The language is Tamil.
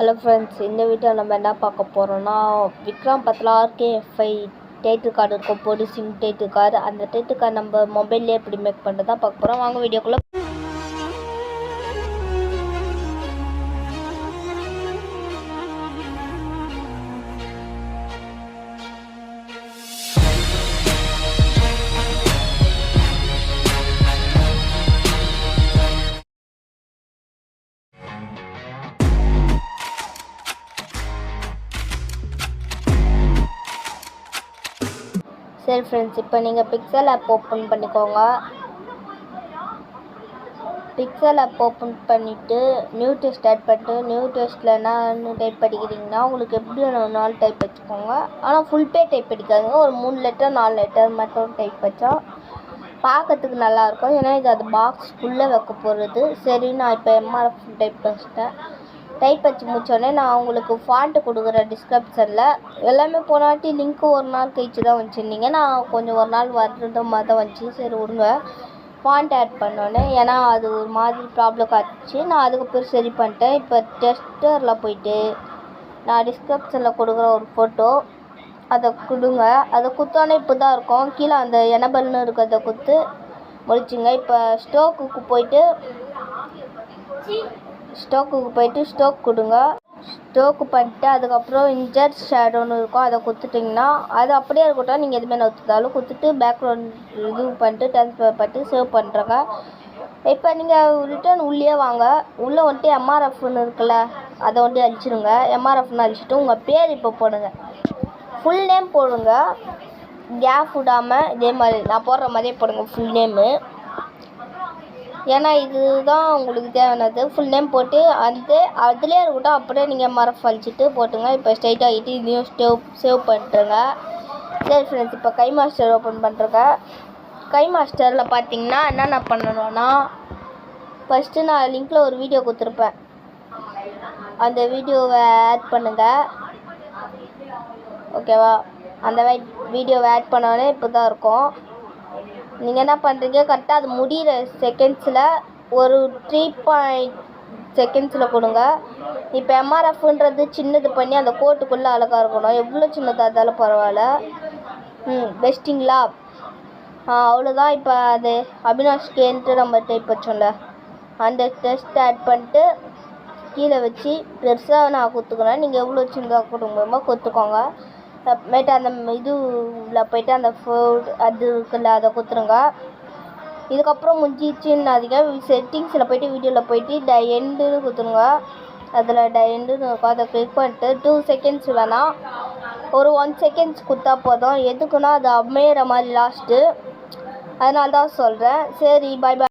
ஹலோ ஃப்ரெண்ட்ஸ், இந்த வீடியோ நம்ம என்ன பார்க்க போகிறோம்னா, விக்ரம் பத்தில் RK5 டைட்டில் கார்டு இருக்கும், பொடி சிம் டைட்டில் கார்டு. அந்த டைட்டில் கார்டு நம்ம மொபைல்லே எப்படி மேக் பண்ணுறது தான் பார்க்க போகிறோம். வாங்க வீடியோக்குள்ளே. சரி ஃப்ரெண்ட்ஸ், இப்போ நீங்கள் பிக்சல் ஆப் ஓப்பன் பண்ணிக்கோங்க. பிக்சல் ஆப் ஓப்பன் பண்ணிவிட்டு நியூ டெஸ்ட் ஆட் பண்ணிட்டு, நியூ டெஸ்ட்டில் என்ன டைப் படிக்கிறீங்கன்னா உங்களுக்கு எப்படி வேணும் டைப் வச்சுக்கோங்க. ஆனால் ஃபுல் பே டைப் படிக்காதுங்க. ஒரு 3 லெட்டர் 4 லெட்டர் மட்டும் டைப் வச்சா பார்க்கறதுக்கு நல்லாயிருக்கும். ஏன்னா இது அது பாக்ஸ் ஃபுல்லே வைக்க போகிறது. சரி, நான் இப்போ MRF டைப் வச்சிட்டேன். டைப் வச்சு முடிச்சோடனே நான் உங்களுக்கு ஃபாண்ட்டு கொடுக்குறேன் டிஸ்கிரிப்ஷனில். எல்லாமே போனாட்டி லிங்க்கு ஒரு நாள் கழிச்சு தான் வச்சுருந்தீங்க. நான் கொஞ்சம் ஒரு நாள் வர்றது மாதிரி தான் வந்துச்சு. சரி விடுங்க. ஃபாண்ட் ஆட் பண்ணோன்னே ஏன்னா அது ஒரு மாதிரி ப்ராப்ளம் காட்டுச்சு. நான் அதுக்கப்புறம் சரி பண்ணிட்டேன். இப்போ டெஸ்டரில் போயிட்டு நான் டிஸ்கிரிப்ஷனில் கொடுக்குற ஒரு ஃபோட்டோ அதை கொடுங்க. அதை குத்தோன்னே இப்போ தான் இருக்கும். கீழே அந்த எனபல்னு இருக்கிறத குத்து முடிச்சுங்க. இப்போ ஸ்டோக்கு போயிட்டு ஸ்டோக் கொடுங்க. ஸ்டோக்கு பண்ணிட்டு அதுக்கப்புறம் இன்ஜெக்ட் ஷேடோன்னு இருக்கும், அதை கொடுத்துட்டிங்கன்னா அது அப்படியே இருக்கட்டும். நீங்கள் எதுவுமே நோத்தாலும் கொடுத்துட்டு பேக்ரவுண்ட் இது பண்ணிட்டு ட்ரான்ஸ்ஃபர் பண்ணிட்டு சேவ் பண்ணுறங்க. இப்போ நீங்கள் ரிட்டர்ன் உள்ளே வாங்க. உள்ளே வந்துட்டு MRFன்னு இருக்குல்ல, அதை வந்துட்டு அழிச்சிடுங்க. MRFன்னு அழிச்சிட்டு உங்கள் பேர் இப்போ போடுங்க. ஃபுல் நேம் போடுங்க, கேப் விடாமல். இதே மாதிரி நான் போடுற மாதிரியே போடுங்க ஃபுல் நேமு. ஏன்னா இதுதான் உங்களுக்கு தேவையானது. ஃபுல் நேம் போட்டு அதுலேயே இருக்கட்டும். அப்படியே நீங்கள் MRF அழிச்சிட்டு போட்டுங்க. இப்போ ஸ்ட்ரைட் ஆகிட்டு இதையும் சேவ் பண்ணிட்டுருங்க. சரி ஃப்ரெண்ட்ஸ், இப்போ கை மாஸ்டர் ஓப்பன் பண்ணுறங்க. கை மாஸ்டரில் பார்த்தீங்கன்னா என்னென்ன பண்ணணும்னா, ஃபஸ்ட்டு நான் லிங்க்கில் ஒரு வீடியோ கொடுத்துருப்பேன். அந்த வீடியோவை ஆட் பண்ணுங்கள், ஓகேவா? அந்த வீடியோவை ஆட் பண்ணோடனே இப்போ தான் இருக்கும். நீங்கள் என்ன பண்ணுறீங்க, கரெக்டாக அது முடிகிற செகண்ட்ஸில் ஒரு 3 செகண்ட்ஸில் கொடுங்க. இப்போ MRFன்றது சின்னது பண்ணி அந்த கோட்டுக்குள்ளே அழகாக இருக்கணும். எவ்வளோ சின்னதாக இருந்தாலும் பரவாயில்ல. பெஸ்ட்டிங்களா? அவ்வளோதான். இப்போ அது அபினாஷ்கேன்ட்டு நம்ம டைப் வச்சோம்ல, அந்த டெஸ்ட் ஆட் பண்ணிட்டு கீழே வச்சு பெருசாக நான் கொடுத்துக்கிறேன். நீங்கள் எவ்வளோ சின்னதாக கொடுங்க கொடுத்துக்கோங்க. அப்புறமேட்டு அந்த இதுவில் போய்ட்டு அந்த ஃபோல்ட் அது இருக்குல்ல, அதை கொடுத்துருங்க. இதுக்கப்புறம் முடிஞ்சிச்சுன்னாதிங்க. செட்டிங்ஸில் போய்ட்டு வீடியோவில் போய்ட்டு எண்டுன்னு கொடுத்துருங்க. அதில் எண்டுன்னு இருக்கும், அதை கிளிக் பண்ணிட்டு 2 செகண்ட்ஸ் வேணாம், ஒரு 1 செகண்ட்ஸ் கொடுத்தா போதும். எதுக்குன்னா அது அமையிற மாதிரி லாஸ்ட்டு, அதனால தான் சொல்கிறேன். சரி, பாய் பாய்.